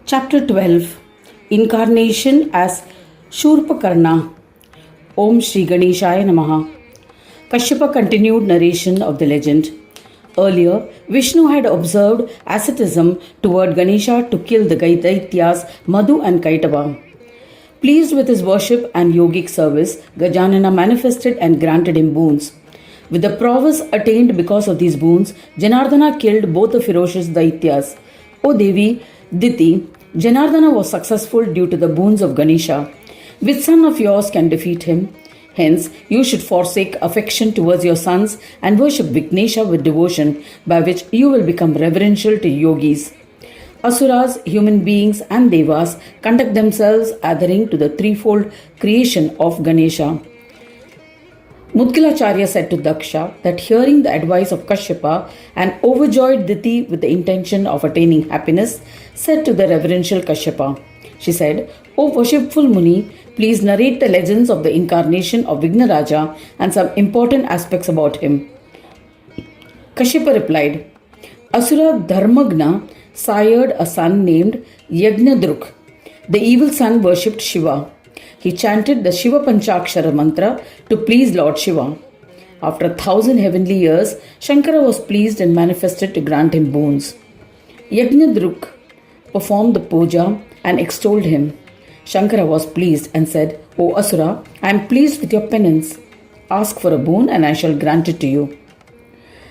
Chapter 12 Incarnation as Shurpakarna. Om Shri Ganeshaya Namaha. Kashyapa continued narration of the legend. Earlier, Vishnu had observed asceticism toward Ganesha to kill the Daityas Madhu and Kaitava. Pleased with his worship and yogic service, Gajanana manifested and granted him boons. With the prowess attained because of these boons, Janardana killed both the ferocious Daityas. O Devi, Diti, Janardana was successful due to the boons of Ganesha. Which son of yours can defeat him? Hence, you should forsake affection towards your sons and worship Ganesha with devotion, by which you will become reverential to yogis. Asuras, human beings, and devas conduct themselves adhering to the threefold creation of Ganesha. Mudgalacharya said to Daksha that hearing the advice of Kashyapa, an overjoyed Diti with the intention of attaining happiness, said to the reverential Kashyapa. She said, O worshipful Muni, please narrate the legends of the incarnation of Vignaraja and some important aspects about him. Kashyapa replied, Asura Dharmagna sired a son named Yagnadruk. The evil son worshipped Shiva. He chanted the Shiva Panchakshara mantra to please Lord Shiva. After 1,000 heavenly years, Shankara was pleased and manifested to grant him boons. Yagnadruk performed the puja and extolled him. Shankara was pleased and said, O Asura, I am pleased with your penance. Ask for a boon and I shall grant it to you.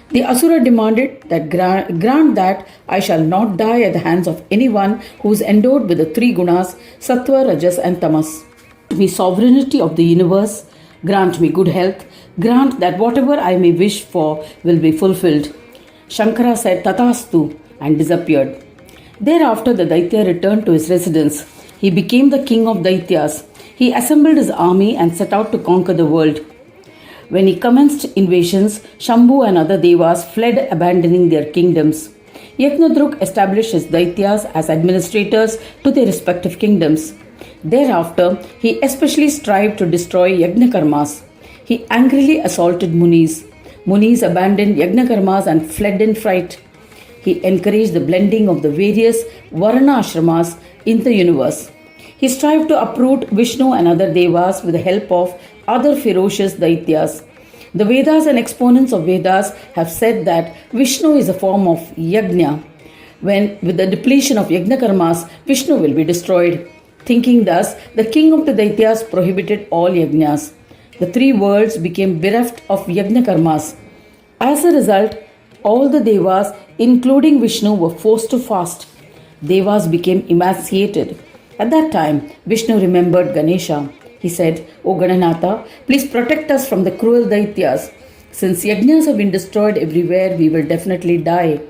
The Asura demanded that grant that I shall not die at the hands of anyone who is endowed with the three gunas, Sattva, Rajas and Tamas. Grant me sovereignty of the universe, grant me good health, grant that whatever I may wish for will be fulfilled. Shankara said Tathastu and disappeared. Thereafter the Daitya returned to his residence. He became the king of Daityas. He assembled his army and set out to conquer the world. When he commenced invasions, Shambhu and other devas fled, abandoning their kingdoms. Yagnadruk established his Daityas as administrators to their respective kingdoms. Thereafter, he especially strived to destroy Yagnakarmas. He angrily assaulted Munis. Munis abandoned Yagnakarmas and fled in fright. He encouraged the blending of the various Varna ashramas in the universe. He strived to uproot Vishnu and other devas with the help of other ferocious Daityas. The Vedas and exponents of Vedas have said that Vishnu is a form of Yajna. When, with the depletion of Yagnakarmas, Vishnu will be destroyed. Thinking thus, the king of the Daityas prohibited all Yajnas. The three worlds became bereft of Yagnakarmas. As a result, all the devas, including Vishnu, were forced to fast. Devas became emaciated. At that time, Vishnu remembered Ganesha. He said, O Gananatha, please protect us from the cruel Daityas. Since Yajnas have been destroyed everywhere, we will definitely die.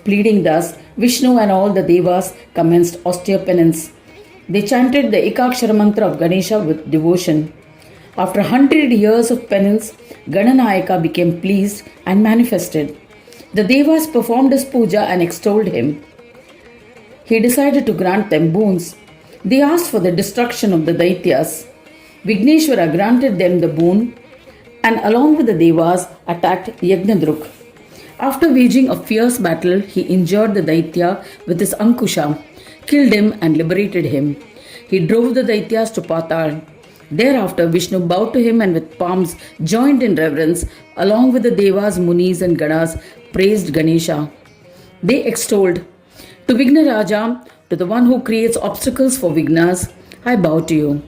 Pleading thus, Vishnu and all the devas commenced austere penance. They chanted the Ekakshara mantra of Ganesha with devotion. After 100 years of penance, Gananayaka became pleased and manifested. The devas performed his puja and extolled him. He decided to grant them boons. They asked for the destruction of the Daityas. Vigneshwara granted them the boon and along with the devas attacked Yagnadruk. After waging a fierce battle, he injured the Daitya with his Ankusha, killed him and liberated him. He drove the Daityas to Patal. Thereafter, Vishnu bowed to him and with palms joined in reverence, along with the Devas, Munis and Ganas, praised Ganesha. They extolled, To Vignaraja, to the one who creates obstacles for Vignas, I bow to you.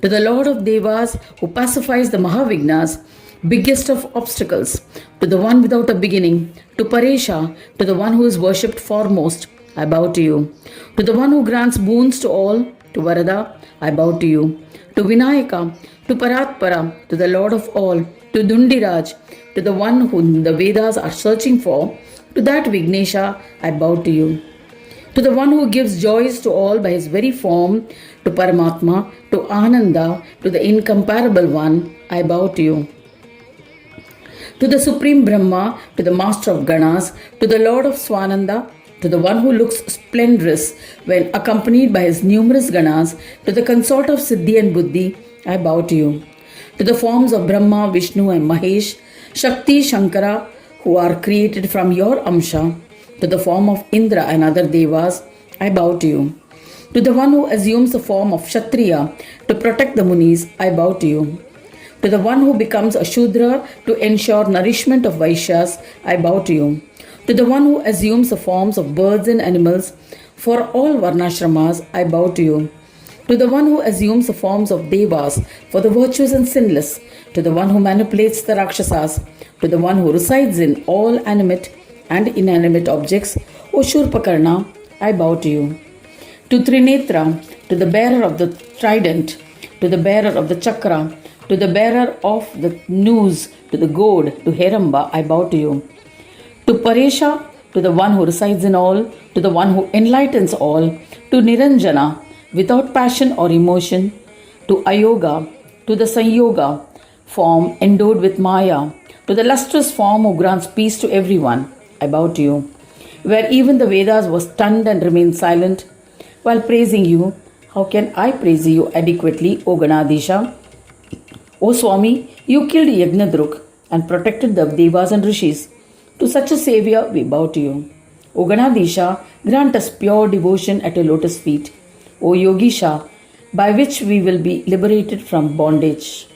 To the Lord of Devas, who pacifies the Mahavignas, biggest of obstacles, to the one without a beginning, to Paresha, to the one who is worshipped foremost, I bow to you. To the one who grants boons to all, to Varada, I bow to you. To Vinayaka, to Paratpara, to the Lord of all, to Dundiraj, to the one whom the Vedas are searching for, to that Vignesha, I bow to you. To the one who gives joys to all by his very form, to Paramatma, to Ananda, to the incomparable one, I bow to you. To the Supreme Brahma, to the Master of Ganas, to the Lord of Swananda, to the one who looks splendorous when accompanied by his numerous Ganas, to the consort of Siddhi and Buddhi, I bow to you. To the forms of Brahma, Vishnu and Mahesh, Shakti, Shankara, who are created from your Amsha, to the form of Indra and other Devas, I bow to you. To the one who assumes the form of Kshatriya to protect the Munis, I bow to you. To the one who becomes a Shudra to ensure nourishment of Vaishyas, I bow to you. To the one who assumes the forms of birds and animals for all Varnashramas, I bow to you. To the one who assumes the forms of Devas for the virtuous and sinless, to the one who manipulates the Rakshasas, to the one who resides in all animate and inanimate objects, O Shurpakarna, I bow to you. To Trinetra, to the bearer of the trident, to the bearer of the chakra, to the bearer of the noose, to the goad, to Heramba, I bow to you. To Paresha, to the one who resides in all, to the one who enlightens all, to Niranjana, without passion or emotion, to Ayoga, to the Sanyoga form endowed with Maya, to the lustrous form who grants peace to everyone, I bow to you. Where even the Vedas were stunned and remained silent while praising you, how can I praise you adequately, O Ganadisha? O Swami, you killed Yagnadruk and protected the Devas and Rishis. To such a Saviour, we bow to you. O Ganadisha, grant us pure devotion at your lotus feet. O Yogisha, by which we will be liberated from bondage.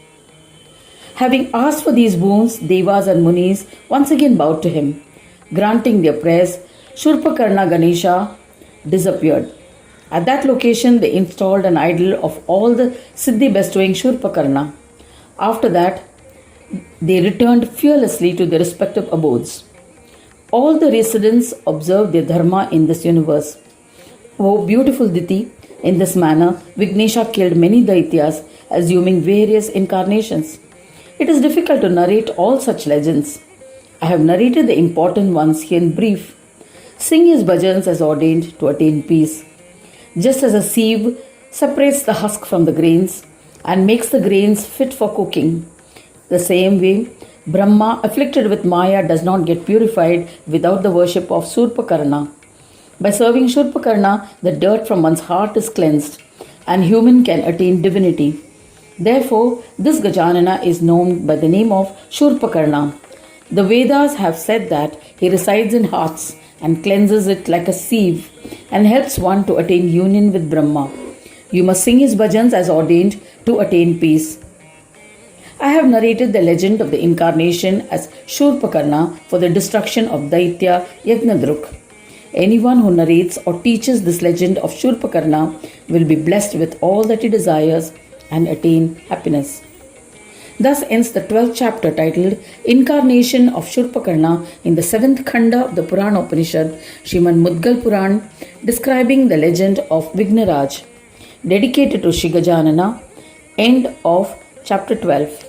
Having asked for these boons, Devas and Munis once again bowed to him. Granting their prayers, Shurpakarna Ganesha disappeared. At that location, they installed an idol of all the Siddhi bestowing Shurpakarna. After that, they returned fearlessly to their respective abodes. All the residents observed their dharma in this universe. O beautiful Diti, in this manner, Vignesha killed many Daityas, assuming various incarnations. It is difficult to narrate all such legends. I have narrated the important ones here in brief. Sing his bhajans as ordained to attain peace. Just as a sieve separates the husk from the grains and makes the grains fit for cooking, the same way, Brahma, afflicted with Maya, does not get purified without the worship of Shurpakarna. By serving Shurpakarna, the dirt from one's heart is cleansed, and human can attain divinity. Therefore, this Gajanana is known by the name of Shurpakarna. The Vedas have said that he resides in hearts and cleanses it like a sieve and helps one to attain union with Brahma. You must sing his bhajans as ordained to attain peace. I have narrated the legend of the incarnation as Shurpakarna for the destruction of Daitya Yagnadruk. Anyone who narrates or teaches this legend of Shurpakarna will be blessed with all that he desires and attain happiness. Thus ends the 12th chapter titled Incarnation of Shurpakarna in the 7th Khanda of the Purana Upanishad, Srimad Mudgal Puran, describing the legend of Vignaraj, dedicated to Shri Gajanana. End of chapter 12.